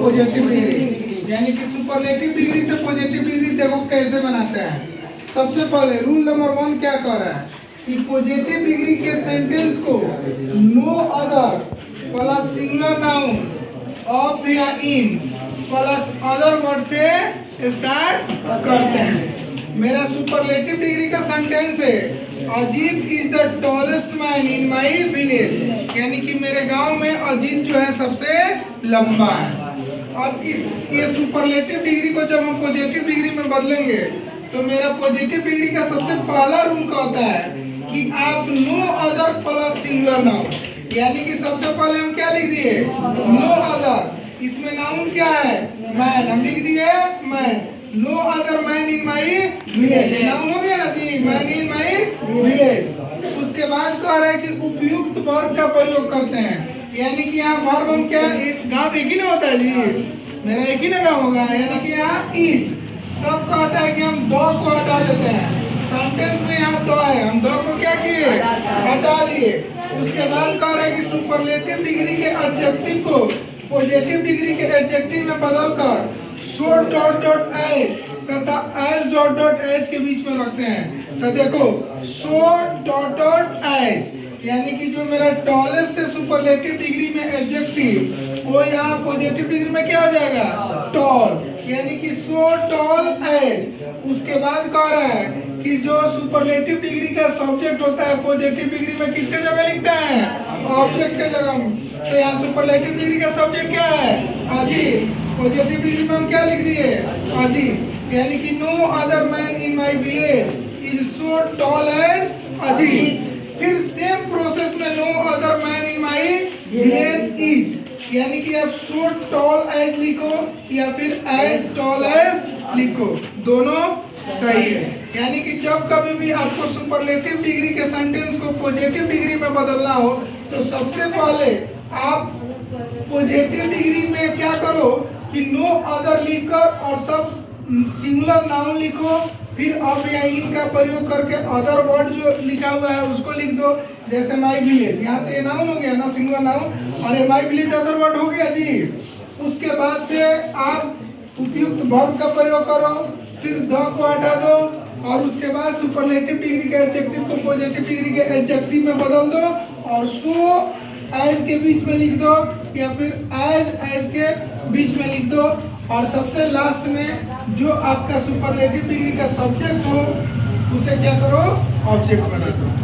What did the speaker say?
Positive degree. यानी कि superlative degree से पॉजिटिव डिग्री देखो कैसे बनाते हैं। सबसे पहले रूल नंबर 1 क्या कह रहा है कि पॉजिटिव डिग्री के सेंटेंस को no other plus singular noun of या इन प्लस अदर वर्ड से स्टार्ट करते हैं। मेरा सुपरलेटिव डिग्री का सेंटेंस है Ajit is the tallest man in my village. यानी कि मेरे गांव में अजीत जो है सबसे लंबा है। अब ये सुपरलेटिव डिग्री को जब हम पॉजिटिव डिग्री में बदलेंगे तो मेरा पॉजिटिव डिग्री का सबसे पहला रूल का होता है कि आप no other plus singular noun. यानी कि सबसे पहले हम क्या लिख दिए नो अदर। इसमें नाउन क्या है मैन, हम लिख दिए man. No other man in my village, noun हो गया ना जी, मैन इन माई विलेज। उसके बाद कह रहा है कि उपयुक्त वर्ब का प्रयोग करते हैं। यानी कि यहाँ वर्ब हम क्या गाँव एक ही ना होता है जी, मेरा एक ही ना गाँव होगा। यानी कि यहाँ इज तब कहता है कि हम दो को हटा देते हैं। सेंटेंस में यहाँ दो है, हम दो को क्या किए हटा दिए। उसके बाद कह रहा है कि सुपरलेटिव डिग्री के एडजेक्टिव को पॉजिटिव डिग्री के एडजेक्टिव में बदलकर सो डॉट डॉट एज तथा एज डॉट डॉट एज के बीच में रखते हैं। तो देखो सो डॉट डॉट एज यानी कि जो मेरा टॉलेस्ट है सुपरलेटिव डिग्री में एडजेक्टिव वो यहाँ पॉजिटिव डिग्री में क्या हो जाएगा टॉल। यानी कि सो टॉल एज। उसके बाद कह रहा है कि जो सुपरलेटिव डिग्री का सब्जेक्ट होता है पॉजिटिव डिग्री में किसके जगह लिखता है ऑब्जेक्ट के जगह। तो यहाँ सुपरलेटिव डिग्री का सब्जेक्ट क्या है अजीत। पॉजिटिव डिग्री में हम क्या लिख दिए अजीत। यानी कि no other man in my village is so tall as Ajit. फिर सेम प्रोसेस में no other man in my village is. यानी कि आप सो टॉल एज लिखो या फिर एज टॉल एज लिखो, दोनों सही है। यानी कि जब कभी भी आपको सुपरलेटिव डिग्री के सेंटेंस को पॉजिटिव डिग्री में बदलना हो तो सबसे पहले आप पॉजिटिव डिग्री में क्या करो कि नो अदर लिखकर और तब सिंगुलर नाउन लिखो। फिर अब या इन का प्रयोग करके अदर वर्ड जो लिखा हुआ है उसको लिख दो। जैसे माई विलेज, यहाँ तो ये नाउन हो गया ना सिंगुलर नाउन, और ये माई विलेज अदर वर्ड हो गया जी। उसके बाद से आप उपयुक्त वर्ब का प्रयोग करो, फिर द को हटा दो और उसके बाद सुपरलेटिव डिग्री के एडजेक्टिव को पॉजिटिव डिग्री के एडजेक्टिव में बदल दो और सो एज के बीच में लिख दो या फिर एज के बीच में लिख दो। और सबसे लास्ट में जो आपका सुपरलेटिव डिग्री का सब्जेक्ट हो उसे क्या करो ऑब्जेक्ट बना दो।